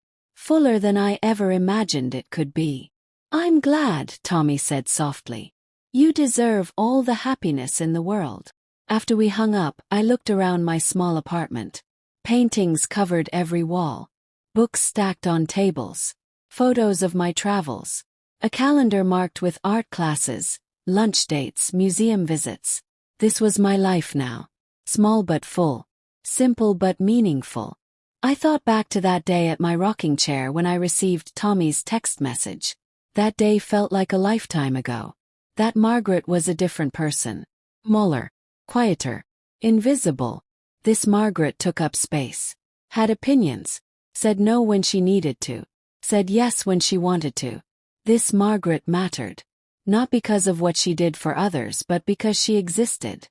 Speaker 1: fuller than I ever imagined it could be. I'm glad, Tommy said softly. You deserve all the happiness in the world. After we hung up, I looked around my small apartment. Paintings covered every wall. Books stacked on tables. Photos of my travels. A calendar marked with art classes, lunch dates, museum visits. This was my life now. Small but full. Simple but meaningful. I thought back to that day at my rocking chair when I received Tommy's text message. That day felt like a lifetime ago. That Margaret was a different person. Smaller. Quieter. Invisible. This Margaret took up space. Had opinions. Said no when she needed to. Said yes when she wanted to. This Margaret mattered. Not because of what she did for others but because she existed.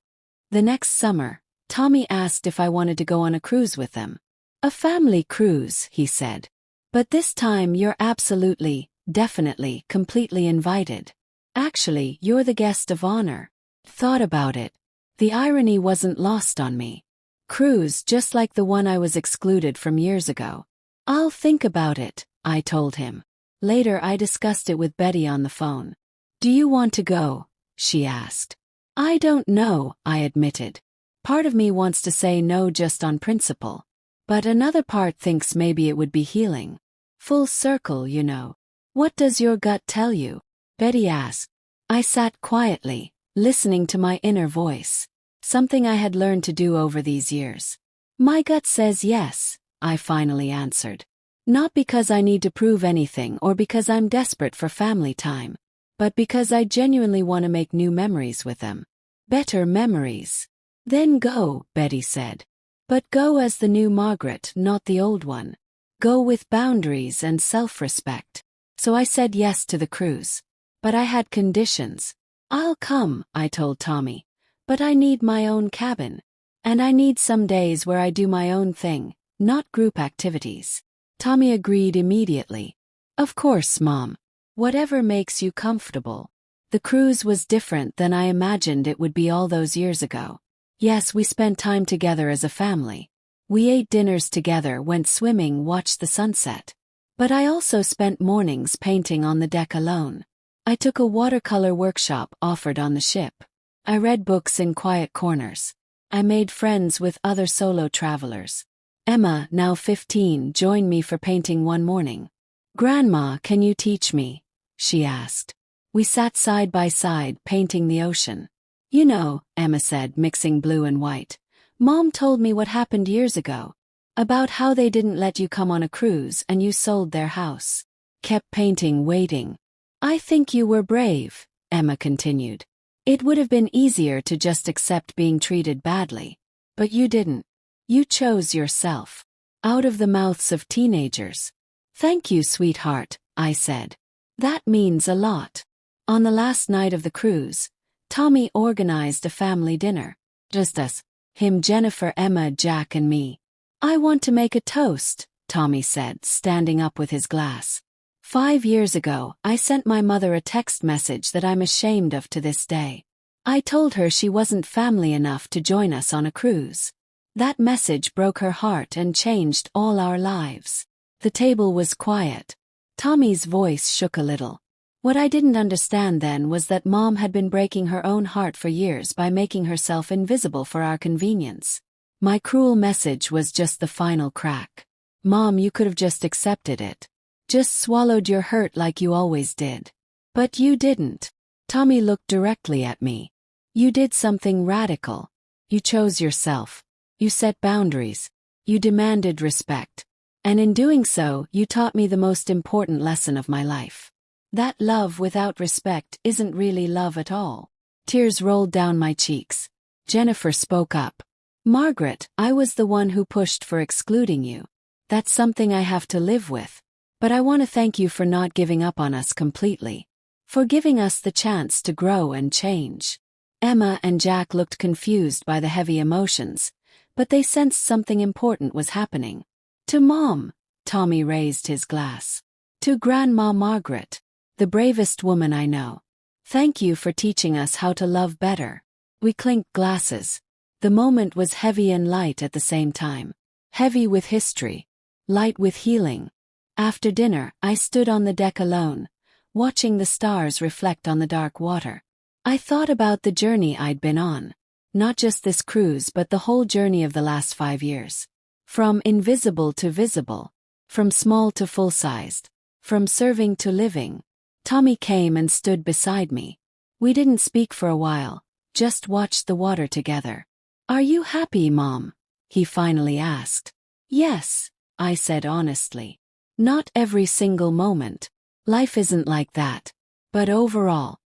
Speaker 1: The next summer, Tommy asked if I wanted to go on a cruise with them. A family cruise, he said. But this time you're absolutely, definitely, completely invited. Actually, you're the guest of honor. Thought about it. The irony wasn't lost on me. Cruise just like the one I was excluded from years ago. I'll think about it, I told him. Later I discussed it with Betty on the phone. Do you want to go? She asked. I don't know, I admitted. Part of me wants to say no just on principle. But another part thinks maybe it would be healing. Full circle, you know. What does your gut tell you? Betty asked. I sat quietly, listening to my inner voice. Something I had learned to do over these years. My gut says yes, I finally answered. Not because I need to prove anything or because I'm desperate for family time, but because I genuinely want to make new memories with them. Better memories. Then go, Betty said. But go as the new Margaret, not the old one. Go with boundaries and self-respect. So I said yes to the cruise. But I had conditions. I'll come, I told Tommy. But I need my own cabin. And I need some days where I do my own thing, not group activities. Tommy agreed immediately. Of course, Mom. Whatever makes you comfortable. The cruise was different than I imagined it would be all those years ago. Yes, we spent time together as a family. We ate dinners together, went swimming, watched the sunset. But I also spent mornings painting on the deck alone. I took a watercolor workshop offered on the ship. I read books in quiet corners. I made friends with other solo travelers. Emma, now 15, joined me for painting one morning. Grandma, can you teach me? She asked. We sat side by side painting the ocean. You know, Emma said, mixing blue and white. Mom told me what happened years ago. About how they didn't let you come on a cruise and you sold their house. Kept painting, waiting. I think you were brave, Emma continued. It would have been easier to just accept being treated badly. But you didn't. You chose yourself. Out of the mouths of teenagers. Thank you, sweetheart, I said. That means a lot. On the last night of the cruise, Tommy organized a family dinner. Just us. Him, Jennifer, Emma, Jack, and me. I want to make a toast, Tommy said, standing up with his glass. 5 years ago, I sent my mother a text message that I'm ashamed of to this day. I told her she wasn't family enough to join us on a cruise. That message broke her heart and changed all our lives. The table was quiet. Tommy's voice shook a little. What I didn't understand then was that Mom had been breaking her own heart for years by making herself invisible for our convenience. My cruel message was just the final crack. Mom, you could have just accepted it. Just swallowed your hurt like you always did. But you didn't. Tommy looked directly at me. You did something radical. You chose yourself. You set boundaries. You demanded respect. And in doing so, you taught me the most important lesson of my life. That love without respect isn't really love at all. Tears rolled down my cheeks. Jennifer spoke up. Margaret, I was the one who pushed for excluding you. That's something I have to live with. But I want to thank you for not giving up on us completely. For giving us the chance to grow and change. Emma and Jack looked confused by the heavy emotions, but they sensed something important was happening. To Mom, Tommy raised his glass. To Grandma Margaret, the bravest woman I know. Thank you for teaching us how to love better. We clinked glasses. The moment was heavy and light at the same time. Heavy with history. Light with healing. After dinner, I stood on the deck alone, watching the stars reflect on the dark water. I thought about the journey I'd been on. Not just this cruise but the whole journey of the last 5 years. From invisible to visible. From small to full-sized. From serving to living. Tommy came and stood beside me. We didn't speak for a while, just watched the water together. "Are you happy, Mom?" he finally asked. "Yes," I said honestly. "Not every single moment. Life isn't like that. But overall,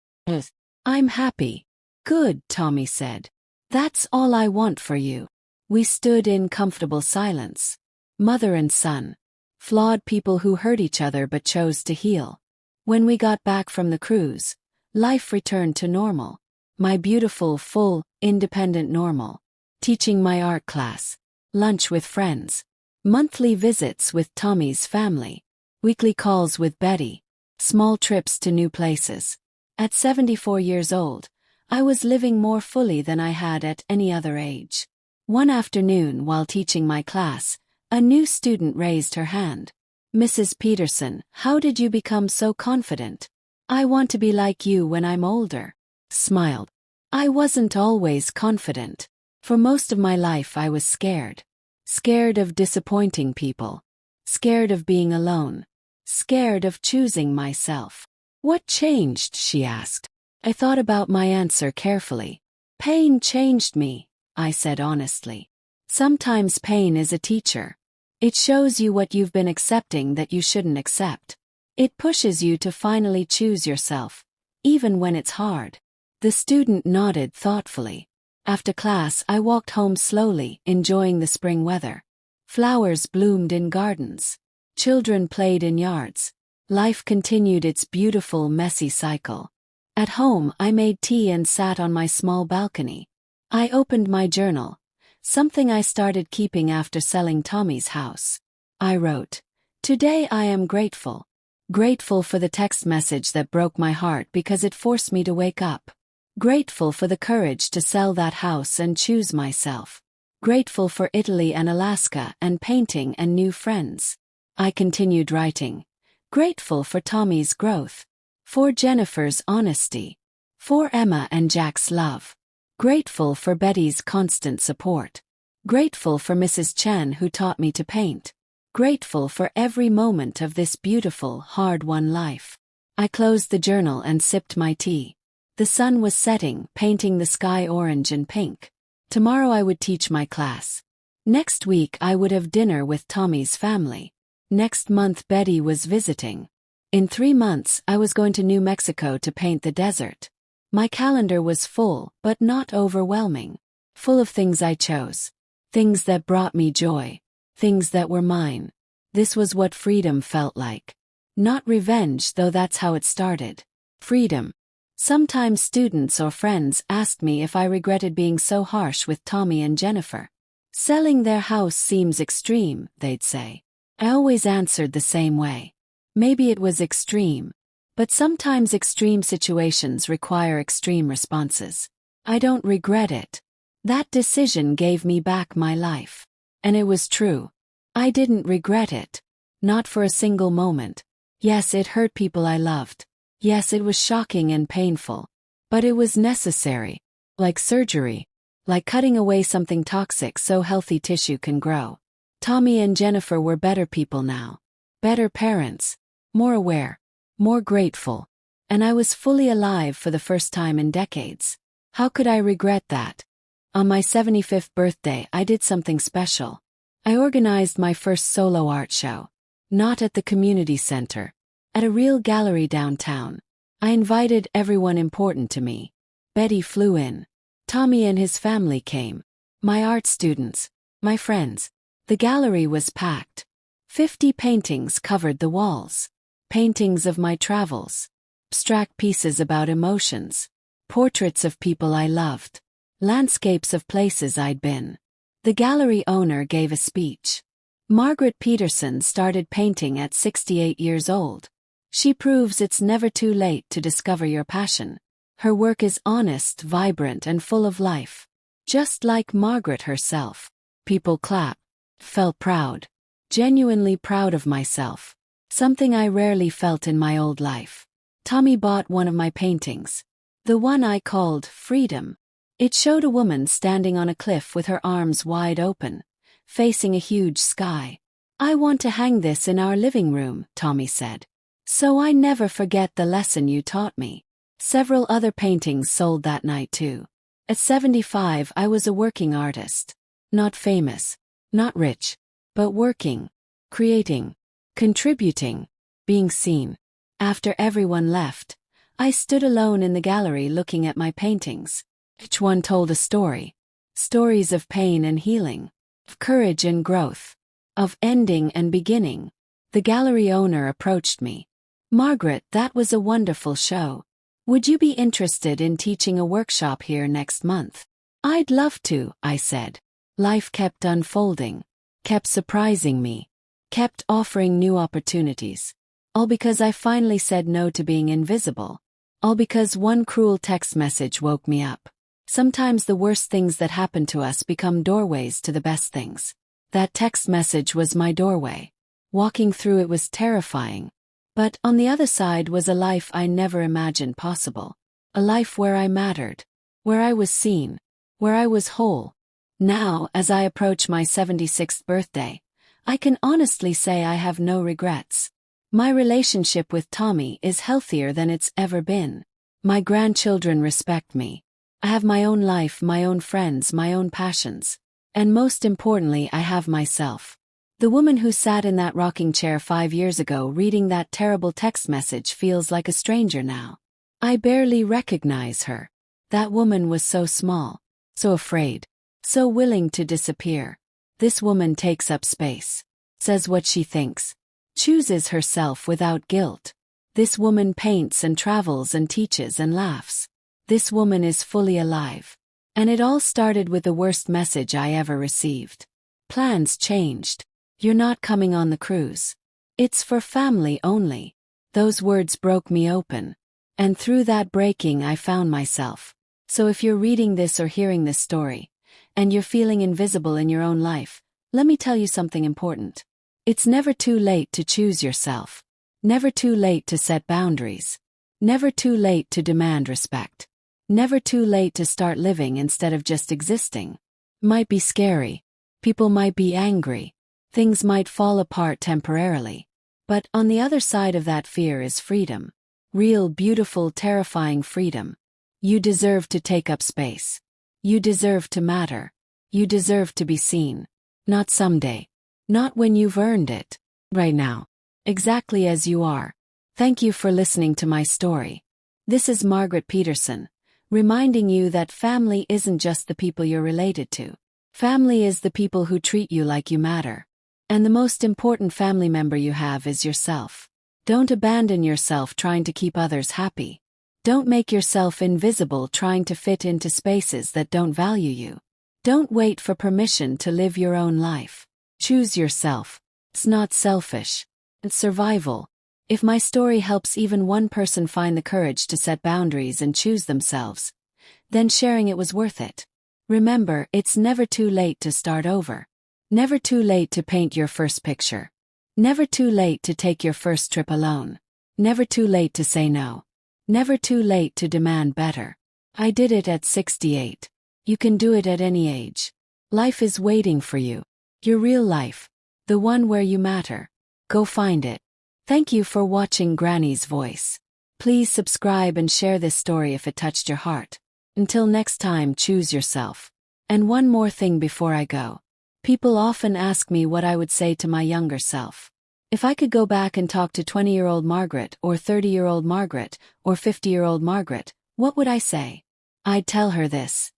Speaker 1: I'm happy." "Good," Tommy said. "That's all I want for you." We stood in comfortable silence. Mother and son. Flawed people who hurt each other but chose to heal. When we got back from the cruise, life returned to normal. My beautiful, full, independent normal. Teaching my art class. Lunch with friends. Monthly visits with Tommy's family. Weekly calls with Betty. Small trips to new places. At 74 years old, I was living more fully than I had at any other age. One afternoon while teaching my class, a new student raised her hand. "Mrs. Peterson, how did you become so confident? I want to be like you when I'm older." Smiled. I wasn't always confident. For most of my life I was scared. Scared of disappointing people. Scared of being alone. Scared of choosing myself. "What changed?" she asked. I thought about my answer carefully. "Pain changed me," I said honestly. Sometimes pain is a teacher. It shows you what you've been accepting that you shouldn't accept. It pushes you to finally choose yourself, even when it's hard. The student nodded thoughtfully. After class, I walked home slowly, enjoying the spring weather. Flowers bloomed in gardens. Children played in yards. Life continued its beautiful, messy cycle. At home, I made tea and sat on my small balcony. I opened my journal, something I started keeping after selling Tommy's house. I wrote, "Today I am grateful. Grateful for the text message that broke my heart because it forced me to wake up. Grateful for the courage to sell that house and choose myself. Grateful for Italy and Alaska and painting and new friends." I continued writing. Grateful for Tommy's growth. For Jennifer's honesty. For Emma and Jack's love. Grateful for Betty's constant support. Grateful for Mrs. Chen who taught me to paint. Grateful for every moment of this beautiful, hard-won life. I closed the journal and sipped my tea. The sun was setting, painting the sky orange and pink. Tomorrow I would teach my class. Next week I would have dinner with Tommy's family. Next month Betty was visiting. In 3 months I was going to New Mexico to paint the desert. My calendar was full, but not overwhelming. Full of things I chose. Things that brought me joy. Things that were mine. This was what freedom felt like. Not revenge, though that's how it started. Freedom. Sometimes students or friends asked me if I regretted being so harsh with Tommy and Jennifer. Selling their house seems extreme, they'd say. I always answered the same way. Maybe it was extreme. But sometimes extreme situations require extreme responses. I don't regret it. That decision gave me back my life. And it was true. I didn't regret it. Not for a single moment. Yes, it hurt people I loved. Yes, it was shocking and painful. But it was necessary. Like surgery. Like cutting away something toxic so healthy tissue can grow. Tommy and Jennifer were better people now. Better parents. More aware. More grateful. And I was fully alive for the first time in decades. How could I regret that? On my 75th birthday, I did something special. I organized my first solo art show. Not at the community center. At a real gallery downtown. I invited everyone important to me. Betty flew in. Tommy and his family came. My art students. My friends. The gallery was packed. 50 paintings covered the walls. Paintings of my travels. Abstract pieces about emotions. Portraits of people I loved. Landscapes of places I'd been. The gallery owner gave a speech. Margaret Peterson started painting at 68 years old. She proves it's never too late to discover your passion. Her work is honest, vibrant, and full of life. Just like Margaret herself. People clapped. Felt proud. Genuinely proud of myself. Something I rarely felt in my old life. Tommy bought one of my paintings. The one I called Freedom. It showed a woman standing on a cliff with her arms wide open, facing a huge sky. "I want to hang this in our living room," Tommy said. "So I never forget the lesson you taught me." Several other paintings sold that night too. At 75, I was a working artist. Not famous, not rich, but working, creating, contributing, being seen. After everyone left, I stood alone in the gallery looking at my paintings. Each one told a story. Stories of pain and healing, of courage and growth, of ending and beginning. The gallery owner approached me. "Margaret, that was a wonderful show. Would you be interested in teaching a workshop here next month?" "I'd love to," I said. Life kept unfolding, kept surprising me, kept offering new opportunities. All because I finally said no to being invisible. All because one cruel text message woke me up. Sometimes the worst things that happen to us become doorways to the best things. That text message was my doorway. Walking through it was terrifying. But on the other side was a life I never imagined possible. A life where I mattered, where I was seen, where I was whole. Now, as I approach my 76th birthday, I can honestly say I have no regrets. My relationship with Tommy is healthier than it's ever been. My grandchildren respect me. I have my own life, my own friends, my own passions. And most importantly, I have myself. The woman who sat in that rocking chair 5 years ago reading that terrible text message feels like a stranger now. I barely recognize her. That woman was so small, so afraid, so willing to disappear. This woman takes up space, says what she thinks, chooses herself without guilt. This woman paints and travels and teaches and laughs. This woman is fully alive. And it all started with the worst message I ever received. Plans changed. "You're not coming on the cruise. It's for family only." Those words broke me open. And through that breaking I found myself. So if you're reading this or hearing this story, and you're feeling invisible in your own life, let me tell you something important. It's never too late to choose yourself. Never too late to set boundaries. Never too late to demand respect. Never too late to start living instead of just existing. Might be scary. People might be angry. Things might fall apart temporarily. But on the other side of that fear is freedom. Real, beautiful, terrifying freedom. You deserve to take up space. You deserve to matter. You deserve to be seen. Not someday. Not when you've earned it. Right now. Exactly as you are. Thank you for listening to my story. This is Margaret Peterson, reminding you that family isn't just the people you're related to. Family is the people who treat you like you matter. And the most important family member you have is yourself. Don't abandon yourself trying to keep others happy. Don't make yourself invisible trying to fit into spaces that don't value you. Don't wait for permission to live your own life. Choose yourself. It's not selfish. It's survival. If my story helps even one person find the courage to set boundaries and choose themselves, then sharing it was worth it. Remember, it's never too late to start over. Never too late to paint your first picture. Never too late to take your first trip alone. Never too late to say no. Never too late to demand better. I did it at 68. You can do it at any age. Life is waiting for you. Your real life. The one where you matter. Go find it. Thank you for watching Granny's Voice. Please subscribe and share this story if it touched your heart. Until next time, choose yourself. And one more thing before I go. People often ask me what I would say to my younger self. If I could go back and talk to 20-year-old Margaret or 30-year-old Margaret or 50-year-old Margaret, what would I say? I'd tell her this.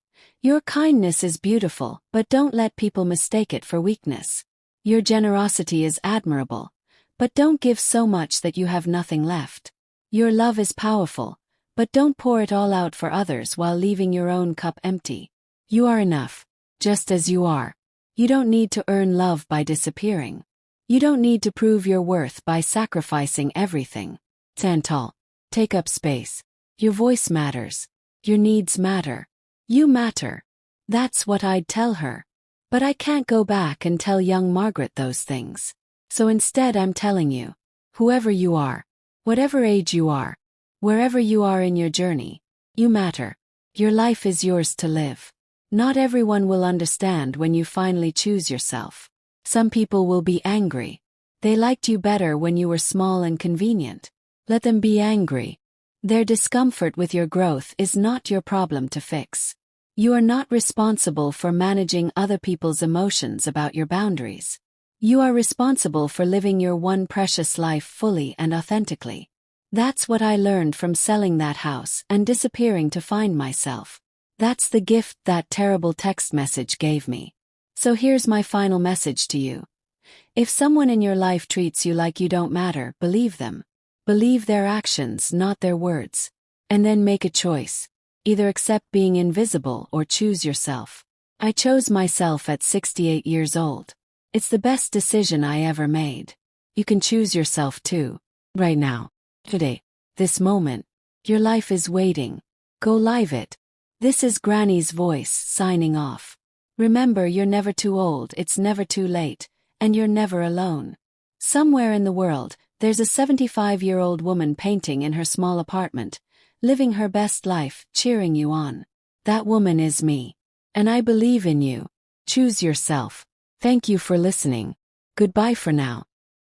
Speaker 1: Your kindness is beautiful, but don't let people mistake it for weakness. Your generosity is admirable, but don't give so much that you have nothing left. Your love is powerful, but don't pour it all out for others while leaving your own cup empty. You are enough, just as you are. You don't need to earn love by disappearing. You don't need to prove your worth by sacrificing everything. Stand tall. Take up space. Your voice matters. Your needs matter. You matter. That's what I'd tell her. But I can't go back and tell young Margaret those things. So instead I'm telling you, Whoever you are, whatever age you are, wherever you are in your journey, you matter. Your life is yours to live. Not everyone will understand when you finally choose yourself. Some people will be angry. They liked you better when you were small and convenient. Let them be angry. Their discomfort with your growth is not your problem to fix. You are not responsible for managing other people's emotions about your boundaries. You are responsible for living your one precious life fully and authentically. That's what I learned from selling that house and disappearing to find myself. That's the gift that terrible text message gave me. So here's my final message to you. If someone in your life treats you like you don't matter, believe them. Believe their actions, not their words. And then make a choice. Either accept being invisible or choose yourself. I chose myself at 68 years old. It's the best decision I ever made. You can choose yourself too. Right now. Today. This moment. Your life is waiting. Go live it. This is Granny's voice, signing off. Remember, you're never too old, it's never too late, and you're never alone. Somewhere in the world, there's a 75-year-old woman painting in her small apartment, living her best life, cheering you on. That woman is me. And I believe in you. Choose yourself. Thank you for listening. Goodbye for now.